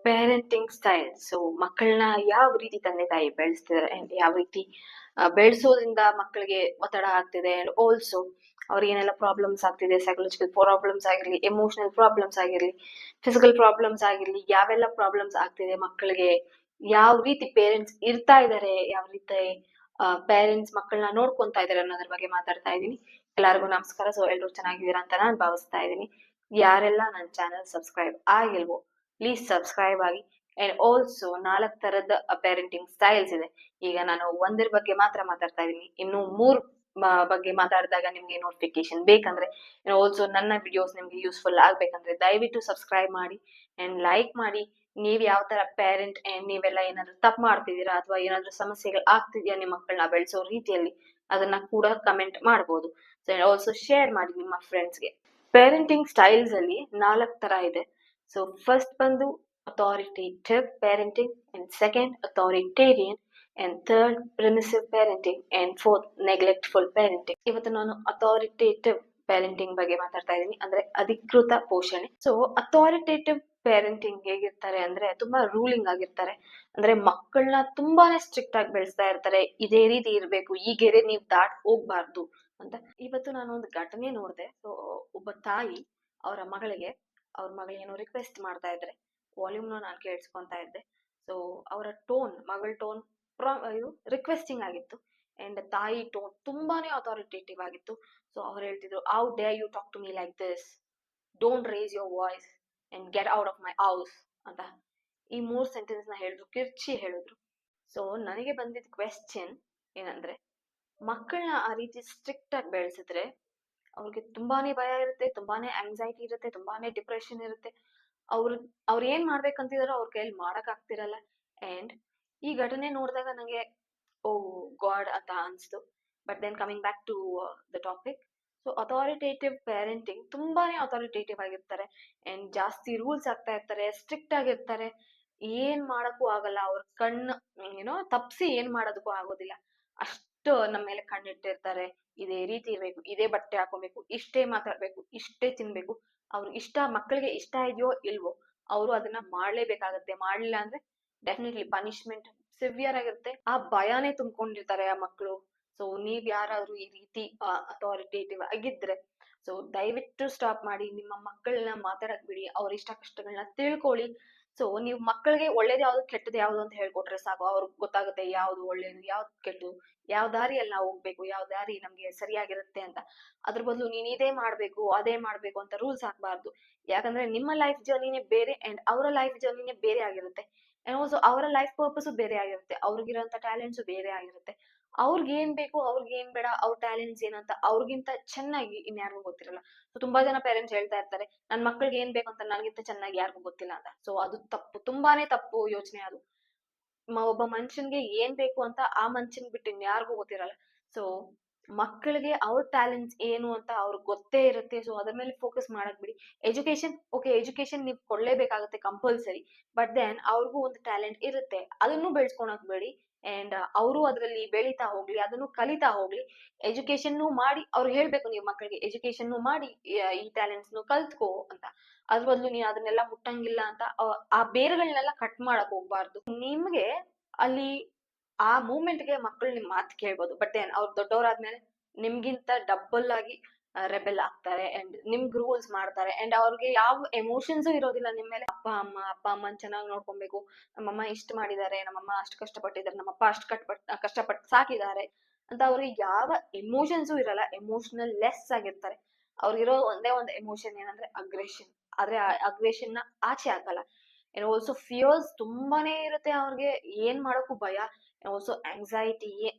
Parenting style. So ಮಕ್ಕಳನ್ನ ಯಾವ ರೀತಿ ತಂದೆ ತಾಯಿ ಬೆಳೆಸ್ತಿದ್ದಾರೆ ಅಂಡ್ ಯಾವ ರೀತಿ ಬೆಳೆಸೋದ್ರಿಂದ ಮಕ್ಕಳಿಗೆ ಒತ್ತಡ ಆಗ್ತಿದೆ ಅಂಡ್ ಆಲ್ಸೋ ಅವ್ರಿಗೆ ಏನೆಲ್ಲ ಪ್ರಾಬ್ಲಮ್ಸ್ ಆಗ್ತಿದೆ, ಸೈಕಲಾಜಿಕಲ್ ಪ್ರಾಬ್ಲಮ್ಸ್ ಆಗಿರ್ಲಿ, ಎಮೋಷನಲ್ ಪ್ರಾಬ್ಲಮ್ಸ್ ಆಗಿರ್ಲಿ, ಫಿಸಿಕಲ್ ಪ್ರಾಬ್ಲಮ್ಸ್ ಆಗಿರ್ಲಿ, ಯಾವೆಲ್ಲ ಪ್ರಾಬ್ಲಮ್ಸ್ ಆಗ್ತಿದೆ ಮಕ್ಕಳಿಗೆ, ಯಾವ ರೀತಿ ಪೇರೆಂಟ್ಸ್ ಇರ್ತಾ ಇದಾರೆ, ಯಾವ ರೀತಿ ಪೇರೆಂಟ್ಸ್ ಮಕ್ಕಳನ್ನ ನೋಡ್ಕೊಂತಾ ಇದಾರೆ ಅನ್ನೋದ್ರ ಬಗ್ಗೆ ಮಾತಾಡ್ತಾ ಇದ್ದೀನಿ. ಎಲ್ಲರಿಗೂ ನಮಸ್ಕಾರ. ಸೊ ಎಲ್ರು ಚೆನ್ನಾಗಿದ್ದೀರಾ ಅಂತ ನಾನು ಭಾವಿಸ್ತಾ ಇದ್ದೀನಿ. ಯಾರೆಲ್ಲ ನನ್ನ ಚಾನಲ್ ಸಬ್ಸ್ಕ್ರೈಬ್ ಆಗಿಲ್ವೋ ಪ್ಲೀಸ್ ಸಬ್ಸ್ಕ್ರೈಬ್ ಆಗಿ. ಅಂಡ್ ಆಲ್ಸೋ 4 ತರದ ಪೇರೆಂಟಿಂಗ್ ಸ್ಟೈಲ್ಸ್ ಇದೆ. ಈಗ ನಾನು ಒಂದರ ಬಗ್ಗೆ ಮಾತ್ರ ಮಾತಾಡ್ತಾ ಇದೀನಿ, ಇನ್ನು 3 ಬಗ್ಗೆ ಮಾತಾಡಿದಾಗ ನಿಮ್ಗೆ ನೋಟಿಫಿಕೇಶನ್ ಬೇಕಂದ್ರೆ, ಆಲ್ಸೋ ನನ್ನ ವಿಡಿಯೋಸ್ ನಿಮ್ಗೆ ಯೂಸ್ಫುಲ್ ಆಗ್ಬೇಕಂದ್ರೆ ದಯವಿಟ್ಟು ಸಬ್ಸ್ಕ್ರೈಬ್ ಮಾಡಿ ಅಂಡ್ ಲೈಕ್ ಮಾಡಿ. ನೀವ್ ಯಾವ ತರ ಪೇರೆಂಟ್ ಅಂಡ್ ನೀವೆಲ್ಲ ಏನಾದ್ರು ತಪ್ಪು ಮಾಡ್ತಿದ್ದೀರಾ ಅಥವಾ ಏನಾದ್ರು ಸಮಸ್ಯೆಗಳು ಆಗ್ತಿದ್ಯಾ ನಿಮ್ಮ ಮಕ್ಕಳನ್ನ ಬೆಳೆಸೋ ರೀತಿಯಲ್ಲಿ, ಅದನ್ನ ಕೂಡ ಕಮೆಂಟ್ ಮಾಡಬಹುದು. ಸೊ ಆಲ್ಸೋ ಶೇರ್ ಮಾಡಿ ನಿಮ್ಮ ಫ್ರೆಂಡ್ಸ್ಗೆ. ಪೇರೆಂಟಿಂಗ್ ಸ್ಟೈಲ್ಸ್ ಅಲ್ಲಿ 4 ತರ ಇದೆ. ಸೊ ಫಸ್ಟ್ ಬಂದು authoritative parenting, and second authoritarian, and third permissive parenting, and fourth neglectful parenting. ಇವತ್ತು ನಾನು ಅಥಾರಿಟೇಟಿವ್ ಪೇರೆಂಟಿಂಗ್ ಬಗ್ಗೆ ಮಾತಾಡ್ತಾ ಇದ್ದೀನಿ, ಅಂದ್ರೆ ಅಧಿಕೃತ ಪೋಷಣೆ. ಸೊ ಅಥಾರಿಟೇಟಿವ್ ಪೇರೆಂಟಿಂಗ್ ಹೇಗಿರ್ತಾರೆ ಅಂದ್ರೆ ತುಂಬಾ ರೂಲಿಂಗ್ ಆಗಿರ್ತಾರೆ. ಅಂದ್ರೆ ಮಕ್ಕಳನ್ನ ತುಂಬಾನೇ ಸ್ಟ್ರಿಕ್ಟ್ ಆಗಿ ಬೆಳೆಸ್ತಾ ಇರ್ತಾರೆ. ಇದೇ ರೀತಿ ಇರ್ಬೇಕು, ಈ ಗೆರೆ ನೀವ್ ದಾಟ್ ಹೋಗ್ಬಾರ್ದು ಅಂತ. ಇವತ್ತು ನಾನು ಒಂದು ಘಟನೆ ನೋಡಿದೆ. ಸೊ ಒಬ್ಬ ತಾಯಿ ಅವರ ಮಗಳಿಗೆ ಏನೋ ರಿಕ್ವೆಸ್ಟ್ ಮಾಡ್ತಾ ಇದ್ರೆ ವಾಲ್ಯೂಮ್ ನಾನು ಕೇಳಿಸ್ಕೊಂತಾ ಇದ್ದೆ. ಸೊ ಅವರ ಮಗಳ ಟೋನ್ ಇದು ರಿಕ್ವೆಸ್ಟಿಂಗ್ ಆಗಿತ್ತು ಅಂಡ್ ತಾಯಿ ಟೋನ್ ತುಂಬಾನೇ ಅಥಾರಿಟೇಟಿವ್ ಆಗಿತ್ತು. ಸೊ ಅವ್ರು ಹೇಳ್ತಿದ್ರು, how dare you talk to me like this, don't raise your voice and get out of my house ಅಂತ ಈ 3 ಸೆಂಟೆನ್ಸ್ ನ ಹೇಳಿದ್ರು, ಕಿರ್ಚಿ ಹೇಳಿದ್ರು. ಸೊ ನನಗೆ ಬಂದಿದ್ದ ಕ್ವೆಶ್ಚನ್ ಏನಂದ್ರೆ, ಮಕ್ಕಳನ್ನ ಆ ರೀತಿ ಸ್ಟ್ರಿಕ್ಟ್ ಆಗಿ ಬೆಳೆಸಿದ್ರೆ ಅವ್ರಿಗೆ ತುಂಬಾನೇ ಭಯ ಇರುತ್ತೆ, ತುಂಬಾನೇ ಆಂಗ್ಸೈಟಿ ಇರುತ್ತೆ, ತುಂಬಾನೇ ಡಿಪ್ರೆಷನ್ ಇರುತ್ತೆ. ಅವ್ರು ಏನ್ ಮಾಡ್ಬೇಕಂತಿದಾರೋ ಅವ್ರ ಕೈಯಲ್ಲಿ ಮಾಡಕ್ ಆಗ್ತಿರಲ್ಲ. ಅಂಡ್ ಈ ಘಟನೆ ನೋಡಿದಾಗ ನಂಗೆ ಓ ಗಾಡ್ ಅಂತ ಅನ್ಸ್ತು. But then coming back to the topic. So authoritative parenting ತುಂಬಾನೇ ಅಥಾರಿಟೇಟಿವ್ ಆಗಿರ್ತಾರೆ ಅಂಡ್ ಜಾಸ್ತಿ ರೂಲ್ಸ್ ಆಗ್ತಾ ಇರ್ತಾರೆ, ಸ್ಟ್ರಿಕ್ಟ್ ಆಗಿರ್ತಾರೆ. ಏನ್ ಮಾಡಕ್ಕೂ ಆಗಲ್ಲ, ಅವ್ರ ಕಣ್ಣು ತಪ್ಸಿ ಏನ್ ಮಾಡೋದಕ್ಕೂ ಆಗೋದಿಲ್ಲ. ಅಷ್ಟು ನಮ್ಮ ಮೇಲೆ ಕಣ್ಣಿಟ್ಟಿರ್ತಾರೆ. ಇದೇ ರೀತಿ ಇರ್ಬೇಕು, ಇದೇ ಬಟ್ಟೆ ಹಾಕೋಬೇಕು, ಇಷ್ಟೇ ಮಾತಾಡ್ಬೇಕು, ಇಷ್ಟೇ ತಿನ್ಬೇಕು. ಮಕ್ಕಳಿಗೆ ಇಷ್ಟ ಇದೆಯೋ ಇಲ್ವೋ ಅವರು ಅದನ್ನ ಮಾಡ್ಲೇಬೇಕಾಗತ್ತೆ. ಮಾಡ್ಲಿಲ್ಲ ಅಂದ್ರೆ ಡೆಫಿನೆಟ್ಲಿ ಪನಿಷ್ಮೆಂಟ್ ಸಿವಿಯರ್ ಆಗಿರುತ್ತೆ. ಆ ಭಯಾನೇ ತುಂಬ್ಕೊಂಡಿರ್ತಾರೆ ಆ ಮಕ್ಕಳು. ಸೊ ನೀವ್ ಯಾರಾದ್ರೂ ಈ ರೀತಿ ಅಥಾರಿಟೇಟಿವ್ ಆಗಿದ್ರೆ ಸೊ ದಯವಿಟ್ಟು ಸ್ಟಾಪ್ ಮಾಡಿ. ನಿಮ್ಮ ಮಕ್ಕಳನ್ನ ಮಾತಾಡಕ್ ಬಿಡಿ, ಅವ್ರ ಇಷ್ಟ ಕಷ್ಟಗಳನ್ನ ತಿಳ್ಕೊಳ್ಳಿ. ಸೊ ನೀವು ಮಕ್ಕಳಿಗೆ ಒಳ್ಳೇದ್ ಯಾವ್ದು ಕೆಟ್ಟದ್ ಯಾವ್ದು ಅಂತ ಹೇಳ್ಕೊಟ್ರೆ ಸಾಕು, ಅವ್ರಿಗೆ ಗೊತ್ತಾಗುತ್ತೆ ಯಾವ್ದು ಒಳ್ಳೇದು ಯಾವ್ದು ಕೆಟ್ಟದು, ಯಾವ ದಾರಿಯಲ್ಲಿ ನಾವು ಹೋಗ್ಬೇಕು, ಯಾವ ದಾರಿ ನಮ್ಗೆ ಸರಿಯಾಗಿರುತ್ತೆ ಅಂತ. ಅದ್ರ ಬದಲು ನೀನ್ ಇದೇ ಮಾಡ್ಬೇಕು ಅದೇ ಮಾಡ್ಬೇಕು ಅಂತ ರೂಲ್ಸ್ ಹಾಕ್ಬಾರ್ದು. ಯಾಕಂದ್ರೆ ನಿಮ್ಮ ಲೈಫ್ ಜರ್ನಿನೇ ಬೇರೆ ಅಂಡ್ ಅವರ ಲೈಫ್ ಜರ್ನಿನೇ ಬೇರೆ ಆಗಿರುತ್ತೆ. ಅಂಡ್ ಆಲ್ಸೋ ಅವರ ಲೈಫ್ ಪರ್ಪಸ್ ಬೇರೆ ಆಗಿರುತ್ತೆ, ಅವ್ರಿಗಿರೋಂತ ಟ್ಯಾಲೆಂಟ್ಸ್ ಬೇರೆ ಆಗಿರುತ್ತೆ. ಅವ್ರಿಗೆ ಏನ್ ಬೇಕು ಅವ್ರಿಗೆ ಏನ್ ಬೇಡ, ಅವ್ರ ಟ್ಯಾಲೆಂಟ್ಸ್ ಏನಂತ ಅವ್ರಿಗಿಂತ ಚೆನ್ನಾಗಿ ಇನ್ಯಾರಿಗೂ ಗೊತ್ತಿರಲ್ಲ. ಸೊ ತುಂಬಾ ಜನ ಪೇರೆಂಟ್ಸ್ ಹೇಳ್ತಾ ಇರ್ತಾರೆ, ನನ್ ಮಕ್ಳಿಗೆ ಏನ್ ಬೇಕು ಅಂತ ನನಗಿಂತ ಚೆನ್ನಾಗಿ ಯಾರಿಗೂ ಗೊತ್ತಿಲ್ಲ ಅಂತ. ಸೊ ಅದು ತಪ್ಪು, ತುಂಬಾನೇ ತಪ್ಪು ಯೋಚನೆ ಅದು. ಒಬ್ಬ ಮನುಷ್ಯನ್ಗೆ ಏನ್ ಬೇಕು ಅಂತ ಆ ಮನುಷ್ಯನ್ ಬಿಟ್ಟು ಇನ್ಯಾರಿಗೂ ಗೊತ್ತಿರಲ್ಲ. ಸೊ ಮಕ್ಕಳಿಗೆ ಅವ್ರ ಟ್ಯಾಲೆಂಟ್ಸ್ ಏನು ಅಂತ ಅವ್ರಿಗೆ ಗೊತ್ತೇ ಇರುತ್ತೆ. ಸೊ ಅದ್ರ ಮೇಲೆ ಫೋಕಸ್ ಮಾಡಕ್ ಬಿಡಿ. ಎಜುಕೇಶನ್ ನೀವ್ ಕೊಡ್ಲೇಬೇಕಾಗತ್ತೆ ಕಂಪಲ್ಸರಿ. ಬಟ್ ದೆನ್ ಅವ್ರಿಗೂ ಒಂದು ಟ್ಯಾಲೆಂಟ್ ಇರುತ್ತೆ, ಅದನ್ನು ಬೆಳೆಸ್ಕೊಳಕ್ ಬಿಡಿ. ಅಂಡ್ ಅವರು ಅದ್ರಲ್ಲಿ ಬೆಳೀತಾ ಹೋಗ್ಲಿ, ಅದನ್ನು ಕಲಿತಾ ಹೋಗ್ಲಿ. ಎಜುಕೇಶನ್ ಮಾಡಿ ಅವ್ರಿಗೆ ಹೇಳ್ಬೇಕು, ನೀವು ಮಕ್ಕಳಿಗೆ ಎಜುಕೇಶನ್ ಮಾಡಿ ಈ ಟ್ಯಾಲೆಂಟ್ಸ್ ಕಲ್ತ್ಕೋ ಅಂತ. ಅದ್ರ ಬದಲು ನೀನ್ ಅದನ್ನೆಲ್ಲ ಮುಟ್ಟಂಗಿಲ್ಲ ಅಂತ ಆ ಬೇರುಗಳನ್ನೆಲ್ಲ ಕಟ್ ಮಾಡಕ್ ಹೋಗ್ಬಾರ್ದು. ನಿಮ್ಗೆ ಅಲ್ಲಿ ಆ ಮೂಮೆಂಟ್ಗೆ ಮಕ್ಕಳು ನಿಮ್ ಮಾತು ಕೇಳ್ಬೋದು. ಬಟ್ ಏನ್ ಅವ್ರು ದೊಡ್ಡವರಾದ್ಮೇಲೆ ನಿಮ್ಗಿಂತ ಡಬಲ್ ಆಗಿ ರೆಬೆಲ್ ಆಗ್ತಾರೆ ಅಂಡ್ ನಿಮ್ಗ್ ರೂಲ್ಸ್ ಮಾಡ್ತಾರೆ. ಅಂಡ್ ಅವ್ರಿಗೆ ಯಾವ ಎಮೋಷನ್ಸ್ ಇರೋದಿಲ್ಲ ನಿಮ್ ಮೇಲೆ. ಅಪ್ಪ ಅಮ್ಮನ್ ಚೆನ್ನಾಗಿ ನೋಡ್ಕೊಬೇಕು, ನಮ್ಮಮ್ಮ ಇಷ್ಟ ಮಾಡಿದ್ದಾರೆ, ನಮ್ಮಮ್ಮ ಅಷ್ಟು ಕಷ್ಟಪಟ್ಟಿದ್ದಾರೆ, ನಮ್ಮಪ್ಪ ಅಷ್ಟು ಕಷ್ಟಪಟ್ಟು ಸಾಕಿದ್ದಾರೆ ಅಂತ ಅವ್ರಿಗೆ ಯಾವ ಎಮೋಷನ್ಸು ಇರಲ್ಲ. ಎಮೋಷನಲ್ ಲೆಸ್ ಆಗಿರ್ತಾರೆ. ಅವ್ರಿಗಿರೋ ಒಂದೇ ಒಂದು ಎಮೋಷನ್ ಏನಂದ್ರೆ ಅಗ್ರೆಷನ್. ಆದ್ರೆ ಆ ಅಗ್ರೆಷನ್ ನ ಆಚೆ ಹಾಕಲ್ಲ. ಅಂಡ್ ಆಲ್ಸೋ ಫಿಯರ್ಸ್ ತುಂಬಾನೇ ಇರುತ್ತೆ ಅವ್ರಿಗೆ, ಏನ್ ಮಾಡಕ್ಕೂ ಭಯ. ಆಲ್ಸೋ ಆಂಗ್ಸೈಟಿ,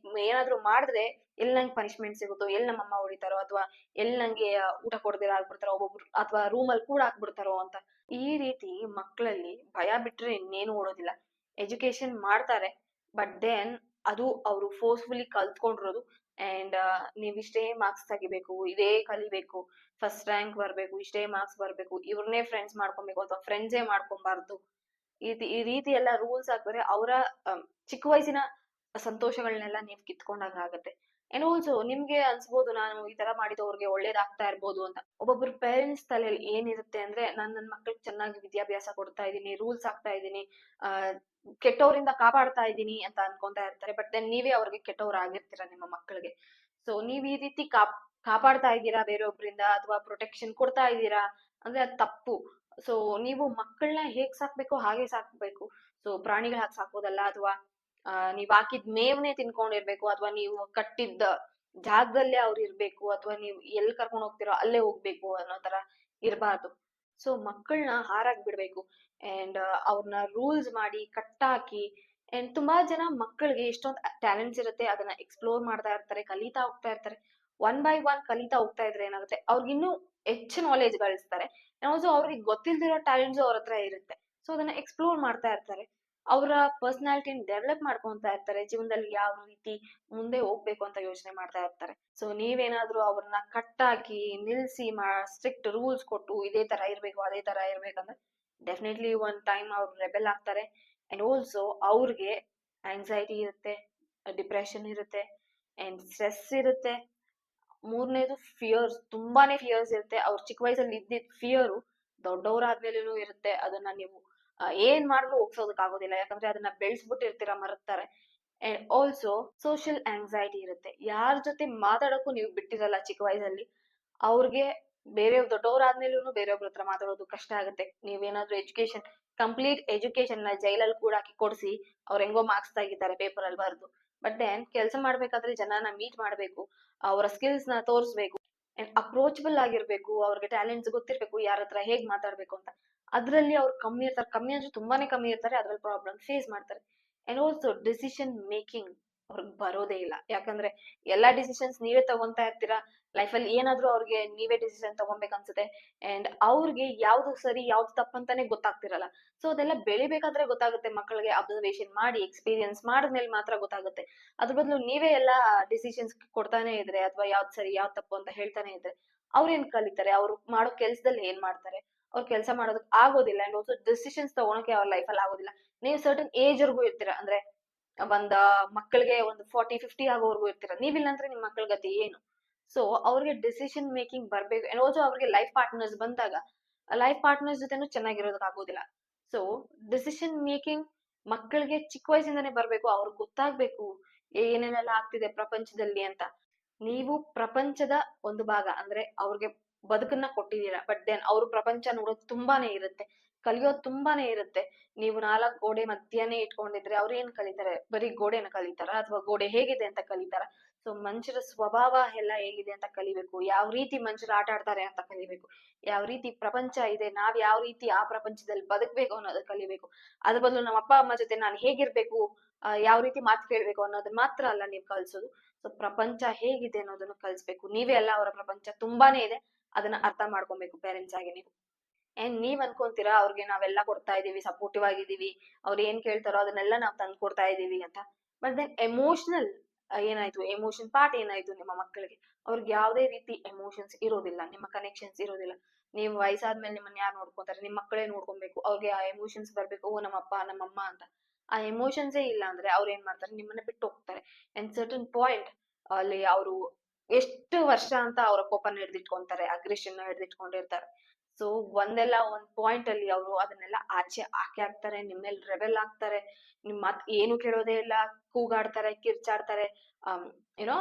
ಏನಾದ್ರು ಮಾಡಿದ್ರೆ ಎಲ್ಲಿ ನಂಗೆ ಪನಿಷ್ಮೆಂಟ್ ಸಿಗುತ್ತೋ, ಎಲ್ಲಿ ನಮ್ಮಮ್ಮ ಹೊಡಿತಾರೋ, ಅಥವಾ ಎಲ್ಲಿ ನಂಗೆ ಊಟ ಕೊಡದಿರ ಆಗ್ಬಿಡ್ತಾರೋ ಒಬ್ಬೊಬ್ರು, ಅಥವಾ ರೂಮಲ್ಲಿ ಕೂಡ ಹಾಕ್ಬಿಡ್ತಾರೋ ಅಂತ. ಈ ರೀತಿ ಮಕ್ಕಳಲ್ಲಿ ಭಯ ಬಿಟ್ರೆ ಇನ್ನೇನು ಓಡೋದಿಲ್ಲ. ಎಜುಕೇಶನ್ ಮಾಡ್ತಾರೆ, ಬಟ್ ದೆನ್ ಅದು ಅವರು ಫೋರ್ಸ್ಫುಲಿ ಕಲ್ತ್ಕೊಂಡಿರೋದು. ಅಂಡ್ ನೀವ್ ಇಷ್ಟೇ ಮಾರ್ಕ್ಸ್ ತೆಗಿಬೇಕು, ಇದೇ ಕಲಿಬೇಕು, ಫಸ್ಟ್ ರ್ಯಾಂಕ್ ಬರ್ಬೇಕು, ಇಷ್ಟೇ ಮಾರ್ಕ್ಸ್ ಬರ್ಬೇಕು, ಇವ್ರನ್ನೇ ಫ್ರೆಂಡ್ಸ್ ಮಾಡ್ಕೊಬೇಕು ಅಥವಾ ಫ್ರೆಂಡ್ಸೇ ಮಾಡ್ಕೊಬಾರ್ದು. ಈ ರೀತಿ ಎಲ್ಲ ರೂಲ್ಸ್ ಹಾಕಿದ್ರೆ ಅವರ ಚಿಕ್ಕ ವಯಸ್ಸಿನ ಸಂತೋಷಗಳನ್ನೆಲ್ಲ ನೀವ್ ಕಿತ್ಕೊಂಡಂಗ ಆಗತ್ತೆ. ಅಂಡ್ ಆಲ್ಸೋ ನಿಮ್ಗೆ ಅನ್ಸ್ಬೋದು ನಾನು ಈ ತರ ಮಾಡಿದ್ದು ಅವ್ರಿಗೆ ಒಳ್ಳೇದಾಗ್ತಾ ಇರ್ಬೋದು ಅಂತ. ಒಬ್ಬೊಬ್ರು ಪೇರೆಂಟ್ಸ್ ತಲೆಯಲ್ಲಿ ಏನಿರುತ್ತೆ ಅಂದ್ರೆ ನಾನ್ ನನ್ ಮಕ್ಳಿಗೆ ಚೆನ್ನಾಗಿ ವಿದ್ಯಾಭ್ಯಾಸ ಕೊಡ್ತಾ ಇದ್ದೀನಿ, ರೂಲ್ಸ್ ಹಾಕ್ತಾ ಇದ್ದೀನಿ, ಆ ಕೆಟ್ಟವರಿಂದ ಕಾಪಾಡ್ತಾ ಇದ್ದೀನಿ ಅಂತ ಅನ್ಕೊಂತಾ ಇರ್ತಾರೆ. ಬಟ್ ದೆನ್ ನೀವೇ ಅವ್ರಿಗೆ ಕೆಟ್ಟವ್ರಾಗಿರ್ತೀರ ನಿಮ್ಮ ಮಕ್ಕಳಿಗೆ. ಸೊ ನೀವ್ ಈ ರೀತಿ ಕಾಪಾಡ್ತಾ ಇದ್ದೀರಾ ಬೇರೊಬ್ರಿಂದ ಅಥವಾ ಪ್ರೊಟೆಕ್ಷನ್ ಕೊಡ್ತಾ ಇದ್ದೀರಾ ಅಂದ್ರೆ ಅದ್ ತಪ್ಪು. ಸೊ ನೀವು ಮಕ್ಕಳನ್ನ ಹೇಗ್ ಸಾಕ್ಬೇಕೋ ಹಾಗೆ ಸಾಕ್ಬೇಕು. ಸೊ ಪ್ರಾಣಿಗಳ ಹಾಗೆ ಸಾಕೋದಲ್ಲ, ಅಥವಾ ನೀವ್ ಹಾಕಿದ್ ಮೇವ್ನೇ ತಿನ್ಕೊಂಡಿರ್ಬೇಕು, ಅಥವಾ ನೀವು ಕಟ್ಟಿದ್ದ ಜಾಗದಲ್ಲೇ ಅವ್ರು ಇರ್ಬೇಕು, ಅಥವಾ ನೀವ್ ಎಲ್ ಕರ್ಕೊಂಡ್ ಹೋಗ್ತಿರೋ ಅಲ್ಲೇ ಹೋಗ್ಬೇಕು ಅನ್ನೋ ತರ ಇರ್ಬಾರ್ದು. ಸೊ ಮಕ್ಕಳನ್ನ ಹಾರಾಗ್ ಬಿಡ್ಬೇಕು ಅಂಡ್ ಅವ್ರನ್ನ ರೂಲ್ಸ್ ಮಾಡಿ ಕಟ್ಟಾಕಿ. ಅಂಡ್ ತುಂಬಾ ಜನ ಮಕ್ಕಳಿಗೆ ಎಷ್ಟೊಂದ್ ಟ್ಯಾಲೆಂಟ್ಸ್ ಇರುತ್ತೆ, ಅದನ್ನ ಎಕ್ಸ್ಪ್ಲೋರ್ ಮಾಡ್ತಾ ಇರ್ತಾರೆ, ಕಲಿತಾ ಹೋಗ್ತಾ ಇರ್ತಾರೆ. ಒನ್ ಬೈ ಒನ್ ಕಲಿತಾ ಹೋಗ್ತಾ ಇದ್ರೆ ಏನಾಗುತ್ತೆ, ಅವ್ರಿಗೆ ಇನ್ನೂ ಹೆಚ್ಚು ನಾಲೆಜ್ ಗಳಿಸ್ತಾರೆ. ಆಲ್ಸೋ ಅವ್ರಿಗೆ ಗೊತ್ತಿಲ್ದಿರೋ ಟ್ಯಾಲೆಂಟ್ಸ್ ಅವ್ರ ಹತ್ರ ಇರುತ್ತೆ. ಸೊ ಅದನ್ನ ಎಕ್ಸ್ಪ್ಲೋರ್ ಮಾಡ್ತಾ ಇರ್ತಾರೆ, ಅವರ ಪರ್ಸನಾಲಿಟಿನ ಡೆವಲಪ್ ಮಾಡ್ಕೊಂತಾ ಇರ್ತಾರೆ, ಜೀವನದಲ್ಲಿ ಯಾವ ರೀತಿ ಮುಂದೆ ಹೋಗ್ಬೇಕು ಅಂತ ಯೋಚನೆ ಮಾಡ್ತಾ ಇರ್ತಾರೆ. ಸೊ ನೀವೇನಾದ್ರೂ ಅವ್ರನ್ನ ಕಟ್ಟಾಕಿ ನಿಲ್ಸಿ ಸ್ಟ್ರಿಕ್ಟ್ ರೂಲ್ಸ್ ಕೊಟ್ಟು ಇದೇ ತರ ಇರ್ಬೇಕು ಅದೇ ತರ ಇರ್ಬೇಕಂದ್ರೆ ಡೆಫಿನೆಟ್ಲಿ ಒಂದ್ ಟೈಮ್ ಅವ್ರು ರೆಬೆಲ್ ಆಗ್ತಾರೆ. ಅಂಡ್ ಆಲ್ಸೋ ಅವ್ರಿಗೆ ಆಂಗ್ಸೈಟಿ ಇರುತ್ತೆ, ಡಿಪ್ರೆಷನ್ ಇರುತ್ತೆ, ಅಂಡ್ ಸ್ಟ್ರೆಸ್ ಇರುತ್ತೆ. ಮೂರನೇದು ಫಿಯರ್ಸ್, ತುಂಬಾನೇ ಫಿಯರ್ಸ್ ಇರುತ್ತೆ. ಅವ್ರು ಚಿಕ್ಕ ವಯಸ್ಸಲ್ಲಿ ಇದ್ದಿದ್ ಫಿಯರು ದೊಡ್ಡವರಾದ್ಮೇಲೂ ಇರುತ್ತೆ. ಅದನ್ನ ನೀವು ಏನ್ ಮಾಡಿದ್ರು ಹೋಗ್ಸೋದಕ್ ಆಗೋದಿಲ್ಲ, ಯಾಕಂದ್ರೆ ಅದನ್ನ ಬೆಳೆಸ್ಬಿಟ್ಟಿರ್ತೀರ ಮರತಾರೆ. ಅಂಡ್ ಆಲ್ಸೋ ಸೋಷಿಯಲ್ ಆಂಗ್ಸೈಟಿ ಇರುತ್ತೆ. ಯಾರ ಜೊತೆ ಮಾತಾಡಕ್ಕೂ ನೀವು ಬಿಟ್ಟಿರಲ್ಲ ಚಿಕ್ಕ ವಯಸ್ಸಲ್ಲಿ. ಅವ್ರಿಗೆ ಬೇರೆ ದೊಡ್ಡವರಾದ್ಮೇಲೂ ಬೇರೆಯವ್ರ ಹತ್ರ ಮಾತಾಡೋದು ಕಷ್ಟ ಆಗುತ್ತೆ. ನೀವೇನಾದ್ರೂ ಎಜುಕೇಶನ್, ಕಂಪ್ಲೀಟ್ ಎಜುಕೇಶನ್ ನ ಜೈಲಲ್ಲಿ ಕೂಡ ಹಾಕಿ ಕೊಡ್ಸಿ ಅವ್ರ ಹೆಂಗೋ ಮಾರ್ಕ್ಸ್ ತೆಗಿತಾರೆ ಪೇಪರ್ ಅಲ್ಲಿ ಬರ್ದು. ಬಟ್ ದೆನ್ ಕೆಲಸ ಮಾಡ್ಬೇಕಾದ್ರೆ ಜನನ ಮೀಟ್ ಮಾಡ್ಬೇಕು, ಅವರ ಸ್ಕಿಲ್ಸ್ ನ ತೋರಿಸ್ಬೇಕು, ಅಪ್ರೋಚಬಲ್ ಆಗಿರ್ಬೇಕು, ಅವ್ರಿಗೆ ಟ್ಯಾಲೆಂಟ್ಸ್ ಗೊತ್ತಿರ್ಬೇಕು, ಯಾರ ಹತ್ರ ಹೇಗ್ ಮಾತಾಡ್ಬೇಕು ಅಂತ. ಅದ್ರಲ್ಲಿ ಅವ್ರು ಕಮ್ಮಿ ಇರ್ತಾರೆ, ಕಮ್ಮಿ ಅಂದ್ರೆ ತುಂಬಾನೇ ಕಮ್ಮಿ ಇರ್ತಾರೆ, ಅದ್ರಲ್ಲಿ ಪ್ರಾಬ್ಲಮ್ ಫೇಸ್ ಮಾಡ್ತಾರೆ. ಅಂಡ್ ಆಲ್ಸೋ ಡಿಸಿಷನ್ ಮೇಕಿಂಗ್ ಅವ್ರಿಗೆ ಬರೋದೇ ಇಲ್ಲ, ಯಾಕಂದ್ರೆ ಎಲ್ಲಾ ಡಿಸಿಷನ್ಸ್ ನೀವೇ ತಗೊಂತಾ ಇರ್ತೀರಾ. ಲೈಫಲ್ಲಿ ಏನಾದ್ರೂ ಅವ್ರಿಗೆ ನೀವೇ ಡಿಸಿಷನ್ ತಗೊಬೇಕು ಅನ್ಸುತ್ತೆ. ಅಂಡ್ ಅವ್ರಿಗೆ ಯಾವ್ದು ಸರಿ ಯಾವ್ದು ತಪ್ಪಂತಾನೆ ಗೊತ್ತಾಗ್ತಿರಲ್ಲ. ಸೊ ಅದೆಲ್ಲ ಬೆಳಿಬೇಕಾದ್ರೆ ಗೊತ್ತಾಗುತ್ತೆ ಮಕ್ಕಳಿಗೆ, ಅಬ್ಸರ್ವೇಷನ್ ಮಾಡಿ ಎಕ್ಸ್ಪೀರಿಯನ್ಸ್ ಮಾಡಿದ್ಮೇಲೆ ಮಾತ್ರ ಗೊತ್ತಾಗುತ್ತೆ. ಅದ್ರ ಬದಲು ನೀವೇ ಎಲ್ಲಾ ಡಿಸಿಷನ್ಸ್ ಕೊಡ್ತಾನೆ ಇದ್ರೆ ಅಥವಾ ಯಾವ್ದು ಸರಿ ಯಾವ್ದು ತಪ್ಪು ಅಂತ ಹೇಳ್ತಾನೆ ಇದ್ರೆ ಅವ್ರೇನ್ ಕಲಿತಾರೆ, ಅವ್ರು ಮಾಡೋ ಕೆಲ್ಸದಲ್ಲಿ ಏನ್ ಮಾಡ್ತಾರೆ, ಅವ್ರು ಕೆಲಸ ಮಾಡೋದಕ್ ಆಗೋದಿಲ್ಲ. ಅಂಡ್ ಆಲ್ಸೋ ಡಿಸಿಷನ್ಸ್ ತಗೊಳಕ್ಕೆ ಅವ್ರ ಲೈಫಲ್ಲಿ ಆಗೋದಿಲ್ಲ. ನೀವು ಸರ್ಟನ್ ಏಜ್ ವರ್ಗೂ ಇರ್ತೀರಾ, ಅಂದ್ರೆ ಒಂದ್ ಮಕ್ಕಳಿಗೆ ಒಂದು 40-50 ಆಗೋವರೆಗೂ ಇರ್ತೀರ, ನೀವಿಲ್ಲ ಅಂದ್ರೆ ನಿಮ್ ಮಕ್ಕಳ ಗತಿ ಏನು? ಸೊ ಅವ್ರಿಗೆ ಡಿಸಿಷನ್ ಮೇಕಿಂಗ್ ಬರ್ಬೇಕು. ಅಂಡ್ ಆಲ್ಸೋ ಅವ್ರಿಗೆ ಲೈಫ್ ಪಾರ್ಟ್ನರ್ಸ್ ಬಂದಾಗ ಲೈಫ್ ಪಾರ್ಟ್ನರ್ಸ್ ಜೊತೆನೂ ಚೆನ್ನಾಗಿರೋದಕ್ ಆಗೋದಿಲ್ಲ. ಸೊ ಡಿಸಿಷನ್ ಮೇಕಿಂಗ್ ಮಕ್ಕಳಿಗೆ ಚಿಕ್ಕ ವಯಸ್ಸಿಂದಾನೇ ಬರ್ಬೇಕು, ಅವ್ರಿಗೆ ಗೊತ್ತಾಗ್ಬೇಕು ಏನೇನೆಲ್ಲ ಆಗ್ತಿದೆ ಪ್ರಪಂಚದಲ್ಲಿ ಅಂತ. ನೀವು ಪ್ರಪಂಚದ ಒಂದು ಭಾಗ, ಅಂದ್ರೆ ಅವ್ರಿಗೆ ಬದುಕನ್ನ ಕೊಟ್ಟಿದ್ದೀರಾ. ಬಟ್ ದೆನ್ ಅವ್ರು ಪ್ರಪಂಚ ನೋಡೋದು ತುಂಬಾನೇ ಇರುತ್ತೆ, ಕಲಿಯೋದು ತುಂಬಾನೇ ಇರುತ್ತೆ. ನೀವು 4 ಗೋಡೆ ಮಧ್ಯಾಹ್ನ ಇಟ್ಕೊಂಡಿದ್ರೆ ಅವ್ರು ಏನ್ ಕಲಿತಾರೆ? ಬರೀ ಗೋಡೆನ ಕಲಿತಾರ ಅಥವಾ ಗೋಡೆ ಹೇಗಿದೆ ಅಂತ ಕಲಿತಾರ? ಸೊ ಮನುಷ್ಯರ ಸ್ವಭಾವ ಎಲ್ಲ ಹೇಗಿದೆ ಅಂತ ಕಲಿಬೇಕು, ಯಾವ ರೀತಿ ಮನುಷ್ಯರು ಆಟ ಆಡ್ತಾರೆ ಅಂತ ಕಲಿಬೇಕು, ಯಾವ ರೀತಿ ಪ್ರಪಂಚ ಇದೆ, ನಾವ್ ಯಾವ ರೀತಿ ಆ ಪ್ರಪಂಚದಲ್ಲಿ ಬದುಕ್ಬೇಕು ಅನ್ನೋದನ್ನ ಕಲಿಬೇಕು. ಅದ್ರ ಬದಲು ನಮ್ಮ ಅಪ್ಪ ಅಮ್ಮ ಜೊತೆ ನಾನು ಹೇಗಿರ್ಬೇಕು, ಯಾವ ರೀತಿ ಮಾತು ಕೇಳ್ಬೇಕು ಅನ್ನೋದನ್ನ ಮಾತ್ರ ಅಲ್ಲ ನೀವು ಕಲ್ಸೋದು. ಸೊ ಪ್ರಪಂಚ ಹೇಗಿದೆ ಅನ್ನೋದನ್ನು ಕಲಿಸ್ಬೇಕು. ನೀವೇ ಅಲ್ಲ, ಅವರ ಪ್ರಪಂಚ ತುಂಬಾನೇ ಇದೆ, ಅದನ್ನ ಅರ್ಥ ಮಾಡ್ಕೊಬೇಕು ಪೇರೆಂಟ್ಸ್ ಆಗಿ ನೀವು. ಅಂಡ್ ನೀವ್ ಅನ್ಕೊಂತೀರಾ ಅವ್ರಿಗೆ ನಾವೆಲ್ಲ ಕೊಡ್ತಾ ಇದೀವಿ, ಸಪೋರ್ಟಿವ್ ಆಗಿದೀವಿ, ಅವ್ರು ಏನ್ ಕೇಳ್ತಾರೋ ಅದನ್ನೆಲ್ಲ ನಾವ್ ತಂದ್ ಕೊಡ್ತಾ ಇದೀವಿ ಅಂತ. ಬಟ್ ದೆನ್ ಎಮೋಷನಲ್ ಏನಾಯ್ತು, ಎಮೋಷನ್ ಪಾರ್ಟ್ ಏನಾಯ್ತು ನಿಮ್ಮ ಮಕ್ಕಳಿಗೆ? ಅವ್ರಿಗೆ ಯಾವ್ದೇ ರೀತಿ ಎಮೋಷನ್ಸ್ ಇರೋದಿಲ್ಲ, ನಿಮ್ಮ ಕನೆಕ್ಷನ್ಸ್ ಇರೋದಿಲ್ಲ. ನೀವು ವಯಸ್ಸಾದ್ಮೇಲೆ ನಿಮ್ಮನ್ನ ಯಾರು ನೋಡ್ಕೊಂತಾರೆ? ನಿಮ್ ಮಕ್ಕಳೇ ನೋಡ್ಕೊಬೇಕು. ಅವ್ರಿಗೆ ಆ ಎಮೋಷನ್ಸ್ ಬರ್ಬೇಕು, ಓ ನಮ್ಮಪ್ಪ ನಮ್ಮಮ್ಮ ಅಂತ. ಆ ಎಮೋಷನ್ಸೇ ಇಲ್ಲ ಅಂದ್ರೆ ಅವ್ರು ಏನ್ ಮಾಡ್ತಾರೆ? ನಿಮ್ಮನ್ನ ಬಿಟ್ಟು ಹೋಗ್ತಾರೆ. ಅಂಡ್ ಸರ್ಟನ್ ಪಾಯಿಂಟ್ ಅಲ್ಲಿ ಅವರು ಎಷ್ಟು ವರ್ಷ ಅಂತ ಅವರ ಕೋಪನ ಹಿಡ್ದಿಟ್ಕೊಂತಾರೆ, ಅಗ್ರೆಷನ್ ಹಿಡ್ದಿಟ್ಕೊಂಡಿರ್ತಾರೆ. ಸೊ ಒಂದೆಲ್ಲ ಒಂದ್ ಪಾಯಿಂಟ್ ಅಲ್ಲಿ ಅವರು ಅದನ್ನೆಲ್ಲ ಆಚೆ ಹಾಕಿ ಹಾಕ್ತಾರೆ, ನಿಮ್ಮೇಲ್ ರೆಬೆಲ್ ಆಗ್ತಾರೆ, ನಿಮ್ ಮಾತ್ ಏನು ಕೇಳೋದೇ ಇಲ್ಲ, ಕೂಗಾಡ್ತಾರೆ, ಕಿರ್ಚಾಡ್ತಾರೆ, ಏನೋ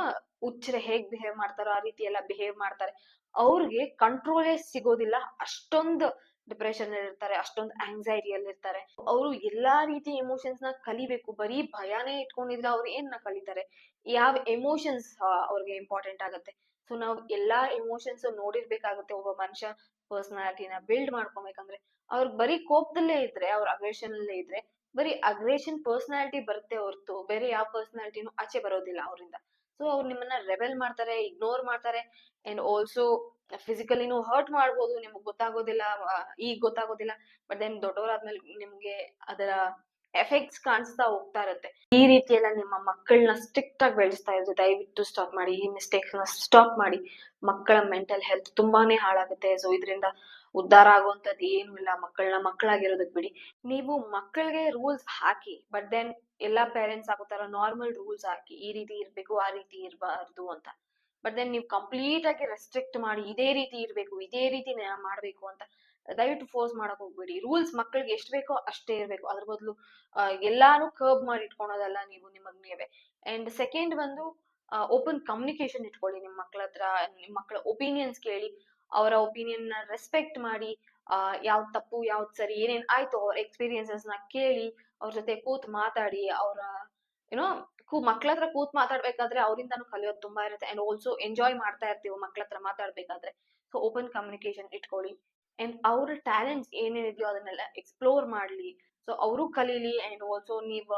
ಹುಚ್ಚರೆ ಹೇಗ್ ಬಿಹೇವ್ ಮಾಡ್ತಾರೋ ಆ ರೀತಿ ಎಲ್ಲ ಬಿಹೇವ್ ಮಾಡ್ತಾರೆ. ಅವ್ರಿಗೆ ಕಂಟ್ರೋಲೇ ಸಿಗೋದಿಲ್ಲ, ಅಷ್ಟೊಂದು ಡಿಪ್ರೆಷನ್ ಇರ್ತಾರೆ, ಅಷ್ಟೊಂದು ಆಂಗ್ಸೈಟಿಯಲ್ಲಿ ಇರ್ತಾರೆ. ಅವರು ಎಲ್ಲಾ ರೀತಿ ಎಮೋಷನ್ಸ್ ನ ಕಲಿಬೇಕು. ಬರೀ ಭಯಾನೇ ಇಟ್ಕೊಂಡಿದ್ರೆ ಅವ್ರು ಏನ್ ಕಲಿತಾರೆ? ಯಾವ ಎಮೋಷನ್ಸ್ ಅವ್ರಿಗೆ ಇಂಪಾರ್ಟೆಂಟ್ ಆಗುತ್ತೆ? ಸೊ ನಾವ್ ಎಲ್ಲಾ ಎಮೋಷನ್ಸ್ ನೋಡಿರ್ಬೇಕಾಗುತ್ತೆ. ಒಬ್ಬ ಮನುಷ್ಯ ಪರ್ಸನಾಲಿಟಿನ ಬಿಲ್ಡ್ ಮಾಡ್ಕೊಬೇಕಂದ್ರೆ ಅವ್ರಿಗೆ ಬರೀ ಕೋಪದಲ್ಲೇ ಇದ್ರೆ, ಅವ್ರ ಅಗ್ರೆಷನ್ ಅಲ್ಲೇ ಇದ್ರೆ ಬರೀ ಅಗ್ರೆಷನ್ ಪರ್ಸನಾಲಿಟಿ ಬರುತ್ತೆ ಹೊರತು ಬೇರೆ ಯಾವ ಪರ್ಸನಾಲಿಟಿನೂ ಆಚೆ ಬರೋದಿಲ್ಲ ಅವರಿಂದ. ಸೊ ಅವ್ರು ನಿಮ್ಮನ್ನ ರೆಬೆಲ್ ಮಾಡ್ತಾರೆ, ಇಗ್ನೋರ್ ಮಾಡ್ತಾರೆ, ಅಂಡ್ ಆಲ್ಸೋ ಫಿಸಿಕಲಿನೂ ಹರ್ಟ್ ಮಾಡ್ಬೋದು, ನಿಮ್ಗೆ ಗೊತ್ತಾಗೋದಿಲ್ಲ, ಈಗ ಗೊತ್ತಾಗೋದಿಲ್ಲ. ಬಟ್ ದೆನ್ ದೊಡ್ಡವರಾದ್ಮೇಲೆ ನಿಮ್ಗೆ ಅದರ ಎಫೆಕ್ಟ್ಸ್ ಕಾಣಿಸ್ತಾ ಹೋಗ್ತಾ ಇರುತ್ತೆ. ಈ ರೀತಿ ಎಲ್ಲ ನಿಮ್ಮ ಮಕ್ಕಳನ್ನ ಸ್ಟ್ರಿಕ್ಟ್ ಆಗಿ ಬೆಳೆಸ್ತಾ ಇದ್ರೆ ದಯವಿಟ್ಟು ಸ್ಟಾಪ್ ಮಾಡಿ, ಈ ಮಿಸ್ಟೇಕ್ಸ್ ನ ಸ್ಟಾಪ್ ಮಾಡಿ. ಮಕ್ಕಳ ಮೆಂಟಲ್ ಹೆಲ್ತ್ ತುಂಬಾನೇ ಹಾಳಾಗುತ್ತೆ. ಸೊ ಇದರಿಂದ ಉದ್ಧಾರ ಆಗುವಂತದ್ದು ಏನು ಇಲ್ಲ. ಮಕ್ಕಳನ್ನ ಮಕ್ಕಳಾಗಿರೋದಕ್ ಬಿಡಿ. ನೀವು ಮಕ್ಕಳಿಗೆ ರೂಲ್ಸ್ ಹಾಕಿ, ಬಟ್ ದೆನ್ ಎಲ್ಲಾ ಪೇರೆಂಟ್ಸ್ ಆಗೋ ತರ ನಾರ್ಮಲ್ ರೂಲ್ಸ್ ಹಾಕಿ, ಈ ರೀತಿ ಇರ್ಬೇಕು ಆ ರೀತಿ ಇರಬಾರ್ದು ಅಂತ. ಬಟ್ ದೆನ್ ನೀವು ಕಂಪ್ಲೀಟ್ ಆಗಿ ರೆಸ್ಟ್ರಿಕ್ಟ್ ಮಾಡಿ ಇದೇ ರೀತಿ ಇರ್ಬೇಕು, ಇದೇ ರೀತಿ ಮಾಡ್ಬೇಕು ಅಂತ ದಯವಿಟ್ಟು ಫೋರ್ಸ್ ಮಾಡಕ್ ಹೋಗ್ಬೇಡಿ. ರೂಲ್ಸ್ ಮಕ್ಕಳಿಗೆ ಎಷ್ಟ್ ಬೇಕೋ ಅಷ್ಟೇ ಇರ್ಬೇಕು. ಅದ್ರ ಬದಲು ಎಲ್ಲಾನು ಕರ್ಬ್ ಮಾಡಿ ಇಟ್ಕೊಳೋದಲ್ಲ ನೀವು ನಿಮಗ್ ನೀವೇ. ಅಂಡ್ ಸೆಕೆಂಡ್ ಬಂದು ಓಪನ್ ಕಮ್ಯುನಿಕೇಶನ್ ಇಟ್ಕೊಳ್ಳಿ ನಿಮ್ ಮಕ್ಳ ಹತ್ರ. ನಿಮ್ ಮಕ್ಕಳ ಒಪಿನಿಯನ್ಸ್ ಕೇಳಿ, ಅವರ ಒಪಿನಿಯನ್ ನ ರೆಸ್ಪೆಕ್ಟ್ ಮಾಡಿ, ಯಾವ್ದ್ ತಪ್ಪು ಯಾವ್ದ್ ಸರಿ ಏನೇನ್ ಆಯ್ತು ಅವ್ರ ಎಕ್ಸ್ಪೀರಿಯನ್ಸಸ್ ನ ಕೇಳಿ, ಅವ್ರ ಜೊತೆ ಕೂತ್ ಮಾತಾಡಿ, ಅವ್ರ ಏನೋ ಮಕ್ಳ ಹತ್ರ ಕೂತ್ ಮಾತಾಡ್ಬೇಕಾದ್ರೆ ಅವರಿಂದಾನು ಕಲಿಯೋದು ತುಂಬಾ ಇರುತ್ತೆ. ಅಂಡ್ ಆಲ್ಸೋ ಎಂಜಾಯ್ ಮಾಡ್ತಾ ಇರ್ತೀವಿ ಮಕ್ಳ ಹತ್ರ ಮಾತಾಡ್ಬೇಕಾದ್ರೆ. ಸೊ ಓಪನ್ ಕಮ್ಯುನಿಕೇಶನ್ ಇಟ್ಕೊಳ್ಳಿ. ಅಂಡ್ ಅವ್ರ ಟ್ಯಾಲೆಂಟ್ಸ್ ಏನೇನಿದೆಯೋ ಅದನ್ನೆಲ್ಲ ಎಕ್ಸ್ಪ್ಲೋರ್ ಮಾಡ್ಲಿ. ಸೊ ಅವರು ಕಲೀಲಿ. ಅಂಡ್ ಆಲ್ಸೋ ನೀವ್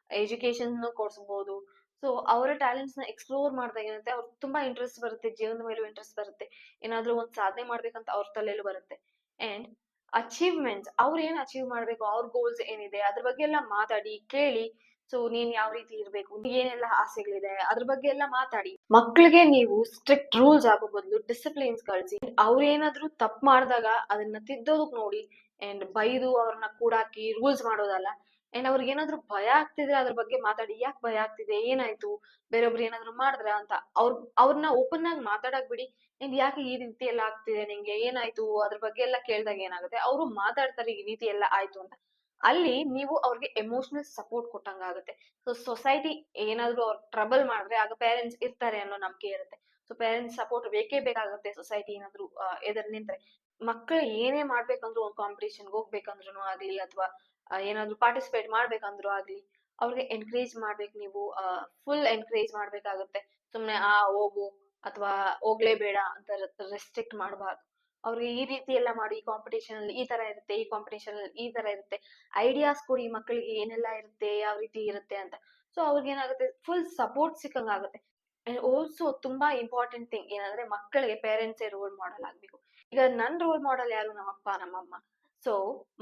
ಎಜುಕೇಶನ್ ಕೊಡ್ಸ್ಬೋದು. ಸೊ ಅವರ ಟ್ಯಾಲೆಂಟ್ಸ್ ನ ಎಕ್ಸ್ಪ್ಲೋರ್ ಮಾಡಿದಾಗ ಏನಂತೆ ಅವ್ರಿಗೆ ತುಂಬಾ ಇಂಟ್ರೆಸ್ಟ್ ಬರುತ್ತೆ, ಜೀವನದ ಮೇಲೂ ಇಂಟ್ರೆಸ್ಟ್ ಬರುತ್ತೆ, ಏನಾದ್ರೂ ಒಂದ್ ಸಾಧನೆ ಮಾಡ್ಬೇಕಂತ ಅವ್ರ ತಲೆಯಲ್ಲೂ ಬರುತ್ತೆ. ಅಂಡ್ ಅಚೀವ್ಮೆಂಟ್ಸ್, ಅವ್ರು ಏನ್ ಅಚೀವ್ ಮಾಡ್ಬೇಕು, ಅವ್ರ ಗೋಲ್ಸ್ ಏನಿದೆ ಅದ್ರ ಬಗ್ಗೆ ಎಲ್ಲ ಮಾತಾಡಿ, ಕೇಳಿ. ಸೊ ನೀನ್ ಯಾವ ರೀತಿ ಇರ್ಬೇಕು, ಏನೆಲ್ಲ ಆಸೆಗಳಿದೆ ಅದ್ರ ಬಗ್ಗೆ ಎಲ್ಲ ಮಾತಾಡಿ. ಮಕ್ಳಿಗೆ ನೀವು ಸ್ಟ್ರಿಕ್ಟ್ ರೂಲ್ಸ್ ಆಗೋ ಬದಲು ಡಿಸಿಪ್ಲಿನ್ಸ್ ಕಳ್ಸಿ. ಅವ್ರೇನಾದ್ರೂ ತಪ್ಪು ಮಾಡಿದಾಗ ಅದನ್ನ ತಿದ್ದೋದಕ್ ನೋಡಿ. ಅಂಡ್ ಬೈದು ಅವ್ರನ್ನ ಕೂಡಾಕಿ ರೂಲ್ಸ್ ಮಾಡೋದಲ್ಲ. ಅಂಡ್ ಅವ್ರಿಗೆ ಏನಾದ್ರು ಭಯ ಆಗ್ತಿದ್ರೆ ಅದ್ರ ಬಗ್ಗೆ ಮಾತಾಡಿ. ಯಾಕೆ ಭಯ ಆಗ್ತಿದೆ, ಏನಾಯ್ತು, ಬೇರೊಬ್ರು ಏನಾದ್ರು ಮಾಡಿದ್ರ ಅಂತ ಅವ್ರನ್ನ ಓಪನ್ ಆಗಿ ಮಾತಾಡಕ್ ಬಿಡಿ. ಅಂಡ್ ಯಾಕೆ ಈ ರೀತಿ ಎಲ್ಲ ಆಗ್ತಿದೆ, ನಿಂಗೆ ಏನಾಯ್ತು, ಅದ್ರ ಬಗ್ಗೆ ಎಲ್ಲ ಕೇಳ್ದಾಗ ಏನಾಗುತ್ತೆ, ಅವರು ಮಾತಾಡ್ತಾರೆ ಈ ರೀತಿ ಎಲ್ಲ ಆಯ್ತು ಅಂತ. ಅಲ್ಲಿ ನೀವು ಅವ್ರಿಗೆ ಎಮೋಷನಲ್ ಸಪೋರ್ಟ್ ಕೊಟ್ಟಂಗಾಗುತ್ತೆ. ಸೊ ಸೊಸೈಟಿ ಏನಾದ್ರು ಅವ್ರ ಟ್ರಬಲ್ ಮಾಡಿದ್ರೆ ಆಗ ಪೇರೆಂಟ್ಸ್ ಇರ್ತಾರೆ ಅನ್ನೋ ನಂಬಿಕೆ ಇರುತ್ತೆ. ಸೊ ಪೇರೆಂಟ್ಸ್ ಸಪೋರ್ಟ್ ಬೇಕೇ ಬೇಕಾಗುತ್ತೆ. ಸೊಸೈಟಿ ಏನಾದ್ರು ಎದುರು ನಿಂತ್ರೆ. ಮಕ್ಕಳು ಏನೇ ಮಾಡ್ಬೇಕಂದ್ರು, ಒಂದ್ ಕಾಂಪಿಟೇಷನ್ ಹೋಗ್ಬೇಕಂದ್ರು ಆಗ್ಲಿ, ಅಥವಾ ಏನಾದ್ರು ಪಾರ್ಟಿಸಿಪೇಟ್ ಮಾಡ್ಬೇಕಂದ್ರು ಆಗ್ಲಿ, ಅವ್ರಿಗೆ ಎನ್ಕರೇಜ್ ಮಾಡ್ಬೇಕು ನೀವು. ಫುಲ್ ಎನ್ಕರೇಜ್ ಮಾಡ್ಬೇಕಾಗುತ್ತೆ. ಸುಮ್ನೆ ಹೋಗು ಅಥವಾ ಹೋಗ್ಲೇಬೇಡ ಅಂತ ರೆಸ್ಟ್ರಿಕ್ಟ್ ಮಾಡಬಾರ್ದು. ಅವ್ರಿಗೆ ಈ ರೀತಿ ಎಲ್ಲ ಮಾಡಿ, ಈ ಕಾಂಪಿಟೇಷನ್ ಅಲ್ಲಿ ಈ ತರ ಇರುತ್ತೆ, ಈ ಕಾಂಪಿಟೇಷನ್ ಅಲ್ಲಿ ಈ ತರ ಇರುತ್ತೆ, ಐಡಿಯಾಸ್ ಕೊಡಿ ಮಕ್ಕಳಿಗೆ ಏನೆಲ್ಲ ಇರುತ್ತೆ, ಯಾವ ರೀತಿ ಇರುತ್ತೆ ಅಂತ. ಸೊ ಅವ್ರಿಗೆ ಏನಾಗುತ್ತೆ, ಫುಲ್ ಸಪೋರ್ಟ್ ಸಿಕ್ಕಂಗಾಗುತ್ತೆ. ಅಂಡ್ ಆಲ್ಸೋ ತುಂಬಾ ಇಂಪಾರ್ಟೆಂಟ್ ಥಿಂಗ್ ಏನಂದ್ರೆ, ಮಕ್ಕಳಿಗೆ ಪೇರೆಂಟ್ಸೇ ರೋಲ್ ಮಾಡೆಲ್ ಆಗ್ಬೇಕು. ಈಗ ನನ್ ರೋಲ್ ಮಾಡೆಲ್ ಯಾರು, ನಮ್ಮಪ್ಪ ನಮ್ಮಮ್ಮ. ಸೊ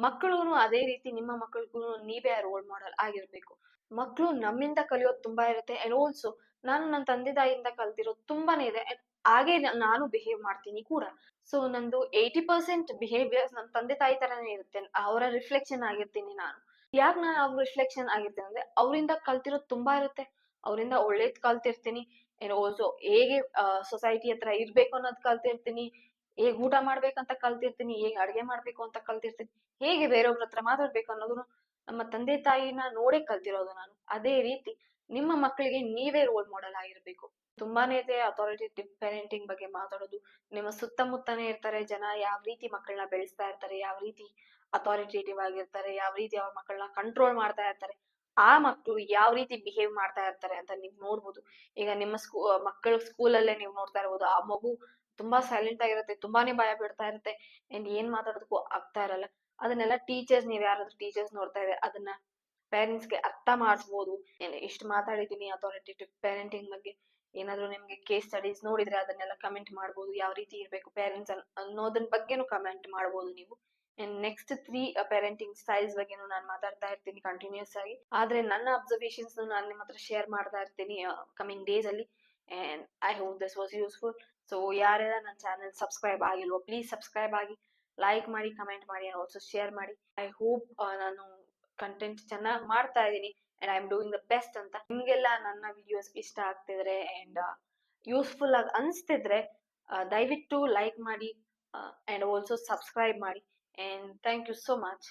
ಮಕ್ಕಳು ಅದೇ ರೀತಿ ನಿಮ್ಮ ಮಕ್ಕಳಿಗೂ ನೀವೇ ರೋಲ್ ಮಾಡೆಲ್ ಆಗಿರ್ಬೇಕು. ಮಕ್ಕಳು ನಮ್ಮಿಂದ ಕಲಿಯೋದು ತುಂಬಾ ಇರುತ್ತೆ. ಅಂಡ್ ಆಲ್ಸೋ ನಾನು ನನ್ನ ತಂದೆ ತಾಯಿಯಿಂದ ಕಲ್ತಿರೋದು ತುಂಬಾನೇ ಇದೆ. And ಹಾಗೆ ನಾನು ಬಿಹೇವ್ ಮಾಡ್ತೀನಿ ಕೂಡ. ಸೊ ನಂದು 80% ಬಿಹೇವಿಯರ್ ನನ್ನ ತಂದೆ ತಾಯಿ ತರಾನೇ ಇರುತ್ತೆ. ಅವರ ರಿಫ್ಲೆಕ್ಷನ್ ಆಗಿರ್ತೀನಿ ನಾನು. ಯಾಕೆ ನಾನು ಅವ್ರ ರಿಫ್ಲೆಕ್ಷನ್ ಆಗಿರ್ತೀನಿ ಅಂದ್ರೆ, ಅವರಿಂದ ಕಲ್ತಿರೋದು ತುಂಬಾ ಇರುತ್ತೆ. ಅವರಿಂದ ಒಳ್ಳೇದ್ ಕಲ್ತಿರ್ತೀನಿ. ಅಂಡ್ ಆಲ್ಸೋ ಹೇಗೆ ಸೊಸೈಟಿ ಹತ್ರ ಇರ್ಬೇಕು ಅನ್ನೋದ್ ಕಲ್ತಿರ್ತೀನಿ. ಹೇಗ್ ಊಟ ಮಾಡ್ಬೇಕಂತ ಕಲ್ತಿರ್ತೀನಿ, ಹೇಗ್ ಅಡ್ಗೆ ಮಾಡ್ಬೇಕು ಅಂತ ಕಲ್ತಿರ್ತೀನಿ, ಹೇಗೆ ಬೇರೆಯವ್ರ ಹತ್ರ ಮಾತಾಡ್ಬೇಕು ಅನ್ನೋದನ್ನು ನಮ್ಮ ತಂದೆ ತಾಯಿನ ನೋಡೇ ಕಲ್ತಿರೋದು ನಾನು. ಅದೇ ರೀತಿ ನಿಮ್ಮ ಮಕ್ಕಳಿಗೆ ನೀವೇ ರೋಲ್ ಮಾಡೆಲ್ ಆಗಿರ್ಬೇಕು. ತುಂಬಾನೇ ಇದೆ ಅಥಾರಿಟೇಟಿವ್ ಪೇರೆಂಟಿಂಗ್ ಬಗ್ಗೆ ಮಾತಾಡೋದು. ನಿಮ್ಮ ಸುತ್ತಮುತ್ತನೇ ಇರ್ತಾರೆ ಜನ, ಯಾವ ರೀತಿ ಮಕ್ಕಳನ್ನ ಬೆಳೆಸ್ತಾ ಇರ್ತಾರೆ, ಯಾವ ರೀತಿ ಅಥಾರಿಟೇಟಿವ್ ಆಗಿರ್ತಾರೆ, ಯಾವ ರೀತಿ ಅವ್ರ ಮಕ್ಕಳನ್ನ ಕಂಟ್ರೋಲ್ ಮಾಡ್ತಾ ಇರ್ತಾರೆ, ಆ ಮಕ್ಕಳು ಯಾವ ರೀತಿ ಬಿಹೇವ್ ಮಾಡ್ತಾ ಇರ್ತಾರೆ ಅಂತ ನೀವ್ ನೋಡ್ಬೋದು. ಈಗ ನಿಮ್ಮ ಮಕ್ಕಳ ಸ್ಕೂಲಲ್ಲೇ ನೀವು ನೋಡ್ತಾ ಇರ್ಬೋದು, ಆ ಮಗು ತುಂಬಾ ಸೈಲೆಂಟ್ ಆಗಿರುತ್ತೆ, ತುಂಬಾನೇ ಭಯ ಬಿಡ್ತಾ ಇರುತ್ತೆ. ಅಂಡ್ ಏನ್ ಮಾತಾಡೋದಕ್ಕೂ ಆಗ್ತಾ ಇರಲ್ಲ. ಅದನ್ನೆಲ್ಲ ಟೀಚರ್ಸ್, ನೀವ್ ಯಾರಾದ್ರೂ ಟೀಚರ್ಸ್ ನೋಡ್ತಾ ಇದ್ರೆ ಅದನ್ನ ಪೇರೆಂಟ್ಸ್ ಗೆ ಅರ್ಥ ಮಾಡಿಸ್ಬೋದು. ಇಷ್ಟು ಮಾತಾಡಿದೀನಿ ಅಥಾರಿಟೇಟಿವ್ ಪೇರೆಂಟಿಂಗ್ ಬಗ್ಗೆ. ಏನಾದ್ರು ನಿಮ್ಗೆ ಕೇಸ್ ಸ್ಟಡೀಸ್ ನೋಡಿದ್ರೆ ಅದನ್ನೆಲ್ಲ ಕಮೆಂಟ್ ಮಾಡ್ಬೋದು. ಯಾವ ರೀತಿ ಇರ್ಬೇಕು ಪೇರೆಂಟ್ಸ್ ಅನ್ನೋದನ್ ಬಗ್ಗೆನೂ ಕಮೆಂಟ್ ಮಾಡ್ಬೋದು ನೀವು. ಅಂಡ್ ನೆಕ್ಸ್ಟ್ 3 ಪೇರೆಂಟಿಂಗ್ ಸ್ಟೈಲ್ಸ್ ಬಗ್ಗೆನೂ ನಾನು ಮಾತಾಡ್ತಾ ಇರ್ತೀನಿ ಕಂಟಿನ್ಯೂಸ್ ಆಗಿ. ಆದ್ರೆ ನನ್ನ ಅಬ್ಸರ್ವೇಷನ್ಸ್ ನಾನು ನಿಮ್ಮ ಹತ್ರ ಶೇರ್ ಮಾಡ್ತಾ ಇರ್ತೀನಿ ಕಮಿಂಗ್ ಡೇಸ್ ಅಲ್ಲಿ. And I hope this was useful. So ಯಾರೆಲ್ಲ ನನ್ನ ಚಾನೆಲ್ ಸಬ್ಸ್ಕ್ರೈಬ್ ಆಗಿಲ್ವೋ, ಪ್ಲೀಸ್ ಸಬ್ಸ್ಕ್ರೈಬ್ ಆಗಿ, ಲೈಕ್ ಮಾಡಿ, ಕಮೆಂಟ್ ಮಾಡಿ, ಅಂಡ್ ಆಲ್ಸೋ ಶೇರ್ ಮಾಡಿ. ಐ ಹೋಪ್ ನಾನು ಕಂಟೆಂಟ್ ಚೆನ್ನಾಗಿ ಮಾಡ್ತಾ ಇದ್ದೀನಿ and I am doing the best ಅಂತ. ನಿಮ್ಗೆಲ್ಲ ನನ್ನ ವಿಡಿಯೋಸ್ ಇಷ್ಟ ಆಗ್ತಿದ್ರೆ ಅಂಡ್ ಯೂಸ್ಫುಲ್ ಆಗಿ ಅನ್ಸ್ತಿದ್ರೆ ದಯವಿಟ್ಟು ಲೈಕ್ ಮಾಡಿ ಅಂಡ್ ಆಲ್ಸೋ ಸಬ್ಸ್ಕ್ರೈಬ್ ಮಾಡಿ. And thank you so much.